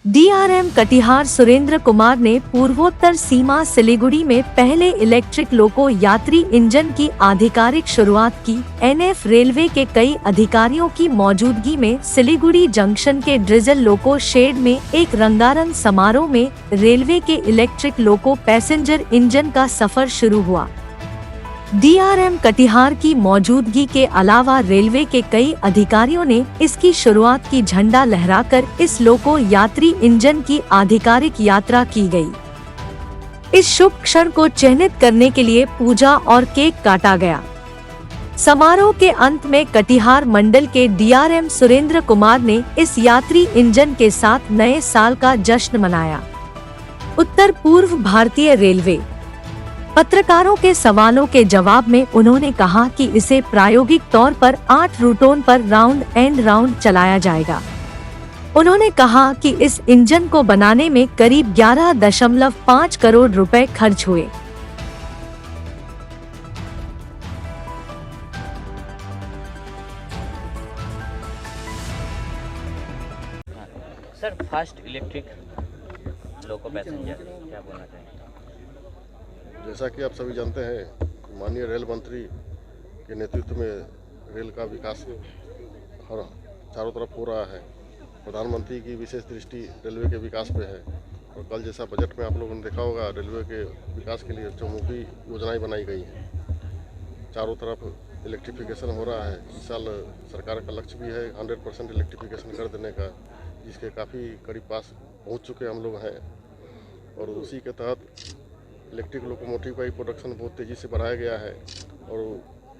DRM Katihar Surendra Kumar ने पूर्वोत्तर सीमा सिलीगुड़ी में पहले इलेक्ट्रिक लोको यात्री इंजन की आधिकारिक शुरुआत की। एनएफ रेलवे के कई अधिकारियों की मौजूदगी में सिलीगुड़ी जंक्शन के डीजल लोको शेड में एक रंगारंग समारोह में रेलवे के इलेक्ट्रिक लोको पैसेंजर इंजन का सफर शुरू हुआ। डीआरएम कटिहार की मौजूदगी के अलावा रेलवे के कई अधिकारियों ने इसकी शुरुआत की। झंडा लहराकर इस लोको यात्री इंजन की आधिकारिक यात्रा की गई। इस शुभ क्षण को चिह्नित करने के लिए पूजा और केक काटा गया। समारोह के अंत में कटिहार मंडल के डीआरएम सुरेंद्र कुमार ने इस यात्री इंजन के साथ नए साल का जश्न मनाया। उत्तर पूर्व भारतीय रेलवे पत्रकारों के सवालों के जवाब में उन्होंने कहा कि इसे प्रायोगिक तौर पर 8 रूटों पर राउंड एंड राउंड चलाया जाएगा। उन्होंने कहा कि इस इंजन को बनाने में करीब 11.5 करोड़ रुपए खर्च हुए। Sir, fast electric loco passenger क्या बोलना चाहेंगे? जैसा कि आप सभी जानते हैं, माननीय रेल मंत्री के नेतृत्व में रेल का विकास हर चारों तरफ हो रहा है। प्रधानमंत्री की विशेष दृष्टि रेलवे के विकास पे है और कल जैसा बजट में आप लोगों ने देखा होगा, रेलवे के विकास के लिए चौमुखी योजनाएं बनाई गई हैं। चारों तरफ इलेक्ट्रिफिकेशन हो रहा है। इस साल सरकार का लक्ष्य भी है 100% इलेक्ट्रिफिकेशन कर देने का, जिसके काफ़ी करीब पास पहुँच चुके हम लोग हैं। और उसी के तहत इलेक्ट्रिक लोकोमोटिव का ही प्रोडक्शन बहुत तेज़ी से बढ़ाया गया है और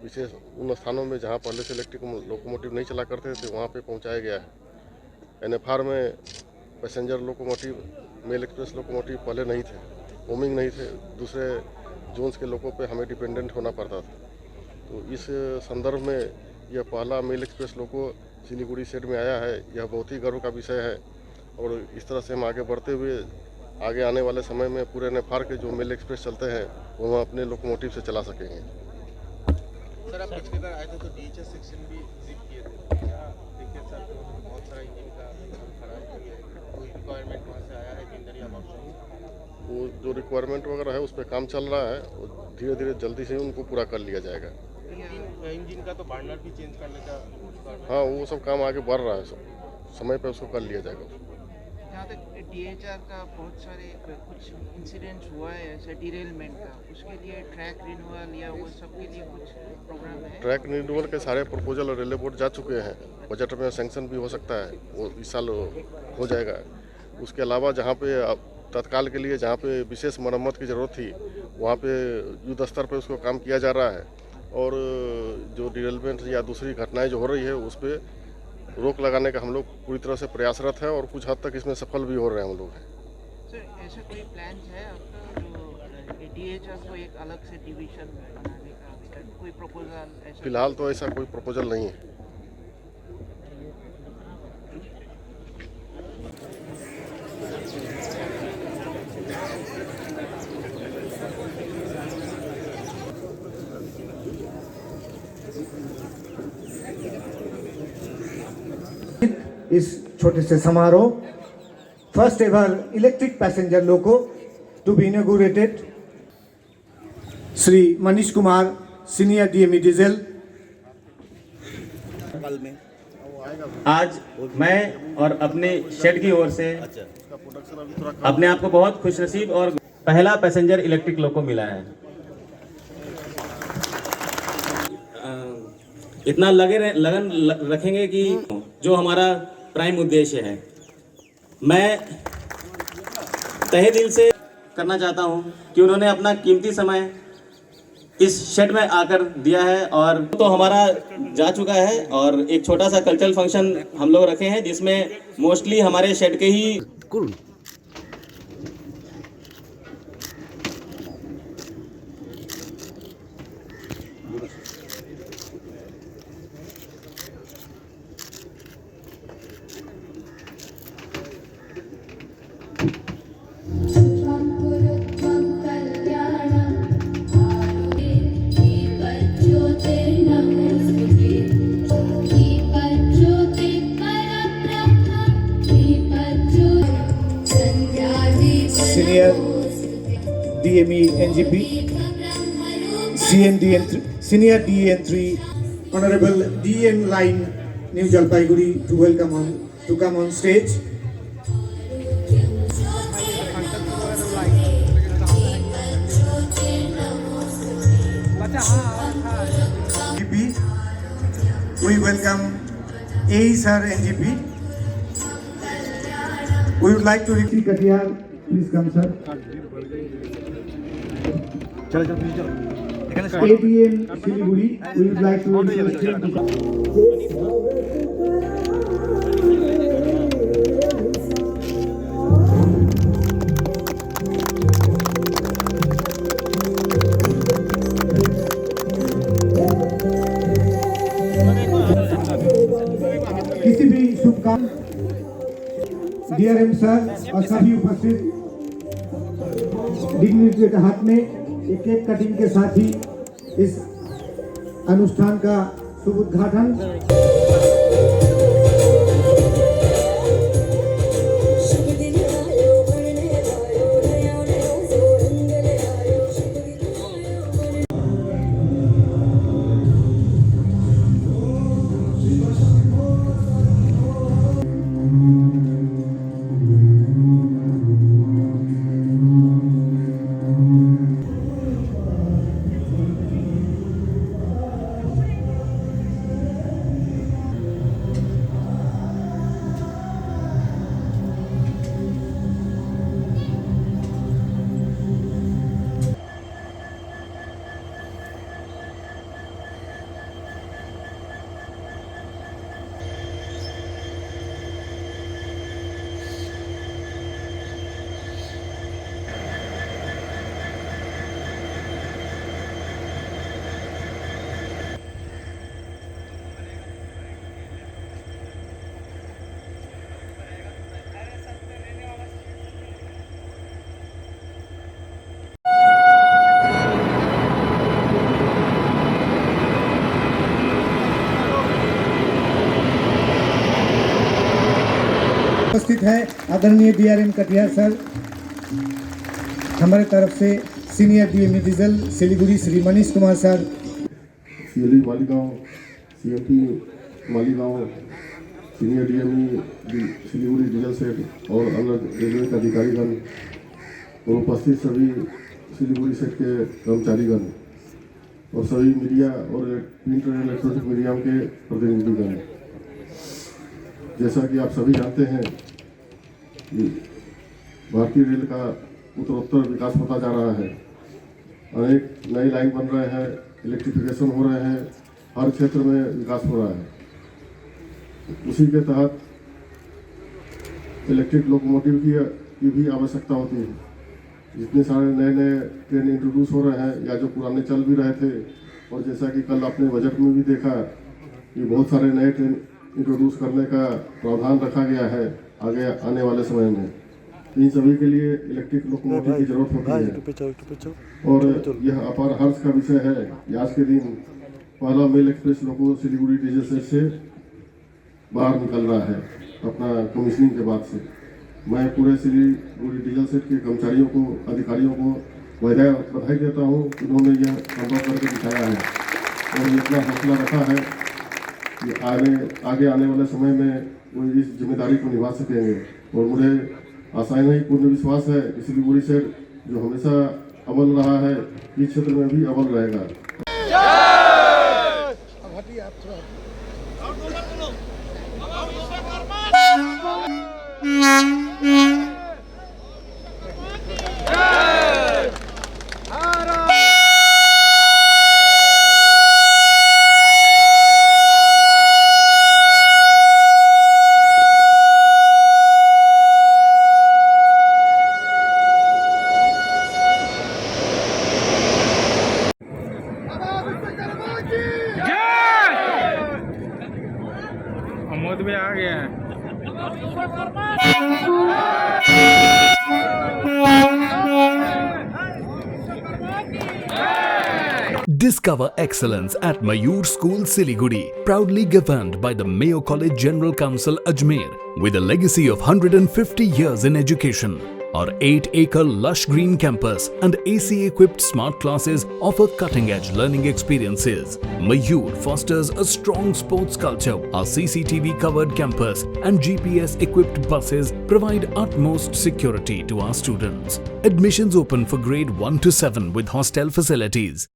विशेष उन स्थानों में जहां पहले से इलेक्ट्रिक लोकोमोटिव नहीं चला करते थे वहां पे पहुंचाया गया है। एनएफआर में passenger locomotive, mail express locomotive पहले नहीं थे, होमिंग नहीं थे, दूसरे जोन्स के लोगों पे हमें डिपेंडेंट होना पड़ता था। तो इस संदर्भ में यह पहला मेल एक्सप्रेस लोको सिलीगुड़ी शेड में आया है। यह बहुत ही गर्व का विषय है और इस तरह से हम आगे बढ़ते हुए आगे आने वाले समय में पूरे एनएफआर के जो मेल एक्सप्रेस चलते हैं वो हम अपने लोकोमोटिव से चला सकेंगे। सर, आप पिछली बार आए थे तो डीएचएस सेक्शन भी विजिट किए थे। क्या देखिए सर, बहुत सारा इंजन का खराब हो गया है, कोई रिक्वायरमेंट वहाँ से आया है टेंडर या वर्कशॉप? वो जो रिक्वायरमेंट वगैरह है उस पर काम चल रहा है और धीरे धीरे जल्दी से उनको पूरा कर लिया जाएगा। इंजन का तो बर्नर भी चेंज करने का requirement? हाँ, वो सब काम आगे बढ़ रहा है, सब समय पर उसको कर लिया जाएगा। जहाँ तक डीएचआर का बहुत सारे कुछ इंसिडेंट्स हुआ है ऐसे डिरेलमेंट का, उसके लिए ट्रैक रिन्यूअल या वो सब के लिए कुछ प्रोग्राम है? ट्रैक रिन्यूअल के सारे प्रपोजल रेलवे बोर्ड जा चुके हैं। बजट में सैंक्शन भी हो सकता है, वो इस साल हो जाएगा। उसके अलावा जहाँ पे तत्काल के लिए जहाँ पे विशेष मरम्मत की ज़रूरत थी वहाँ पे युद्ध स्तर पर उसको काम किया जा रहा है और जो डिरेलमेंट या दूसरी घटनाएँ जो हो रही है उस पर रोक लगाने का हम लोग पूरी तरह से प्रयासरत है और कुछ हद तक इसमें सफल भी हो रहे हैं हम लोग। सर, ऐसा कोई प्लान है आपका जो डीएचआर को एक अलग से डिवीजन बनाने का, कोई प्रपोजल ऐसा? फिलहाल तो ऐसा कोई प्रपोजल नहीं है। इस छोटे से समारोह first ever electric passenger loco to be inaugurated Shri Manish Kumar, senior DME diesel. आज मैं और अपने शेड की ओर से अपने आप को बहुत खुशनसीब और पहला पैसेंजर इलेक्ट्रिक लोको मिला है। इतना लगन रखेंगे कि जो हमारा प्राइम उद्देश्य है, मैं तहे दिल से करना चाहता हूं कि उन्होंने अपना कीमती समय इस शेड में आकर दिया है और तो हमारा जा चुका है और एक छोटा सा कल्चरल फंक्शन हम लोग रखे हैं जिसमें मोस्टली हमारे शेड के ही Senior DME NGP, Senior DN3, Honorable DN Line, New Jalpaiguri, to come on stage. NGP, we welcome A Sir NGP. We would like to receive Katiyar. Please come, sir. ADM Siliguri, we would like to request him to come. किसी भी शुभ काम DRM sir और सभी उपस्थित dignitary के हाथ में एक केक कटिंग के साथ ही इस अनुष्ठान का शुभ उद्घाटन। उपस्थित है आदरणीय डीआरएम कटियार सर, हमारे तरफ से senior DME diesel Siliguri Shri Manish Kumar sir, CLE Maligaon, CMT Maligaon, senior DME Siliguri diesel set और अन्य रेलवे के अधिकारीगण और उपस्थित सभी सिलीगुड़ी सेट के कर्मचारीगण और सभी मीडिया और प्रिंट और इलेक्ट्रॉनिक मीडिया के प्रतिनिधिगण, जैसा कि आप सभी जानते हैं कि भारतीय रेल का उत्तरोत्तर विकास होता जा रहा है। अनेक नई लाइन बन रहे हैं, इलेक्ट्रिफिकेशन हो रहे हैं, हर क्षेत्र में विकास हो रहा है। उसी के तहत इलेक्ट्रिक लोकोमोटिव की भी आवश्यकता होती है। जितने सारे नए नए ट्रेन इंट्रोड्यूस हो रहे हैं या जो पुराने चल भी रहे थे, और जैसा कि कल आपने बजट में भी देखा कि बहुत सारे नए ट्रेन इंट्रोड्यूस करने का प्रावधान रखा गया है आगे आने वाले समय में। इन सभी के लिए इलेक्ट्रिक लोकोमोटिव की जरूरत होती है और यह अपार हर्ष का विषय है कि आज के दिन पहला मेल एक्सप्रेस लोको सिलीगुड़ी डीजल सेट से बाहर निकल रहा है अपना कमीशनिंग के बाद से। मैं पूरे सिलीगुड़ी डीजल सेट के कर्मचारियों को, अधिकारियों को बधाई देता हूँ कि उन्होंने यह संभव करके दिखाया है और इतना हौसला रखा है कि आगे आने वाले समय में वो इस जिम्मेदारी को निभा सकेंगे। और मुझे आशा नहीं, पूर्ण विश्वास है कि सिलीगुड़ी सेट जो हमेशा अव्वल रहा है, इस क्षेत्र में भी अव्वल रहेगा। अमोद भी आ गया है। Discover excellence at Mayur School Siliguri, proudly governed by the Mayo College General Council Ajmer, with a legacy of 150 years in education. Our 8-acre lush green campus and AC-equipped smart classes offer cutting-edge learning experiences. Mayur fosters a strong sports culture. Our CCTV-covered campus and GPS-equipped buses provide utmost security to our students. Admissions open for grade 1 to 7 with hostel facilities.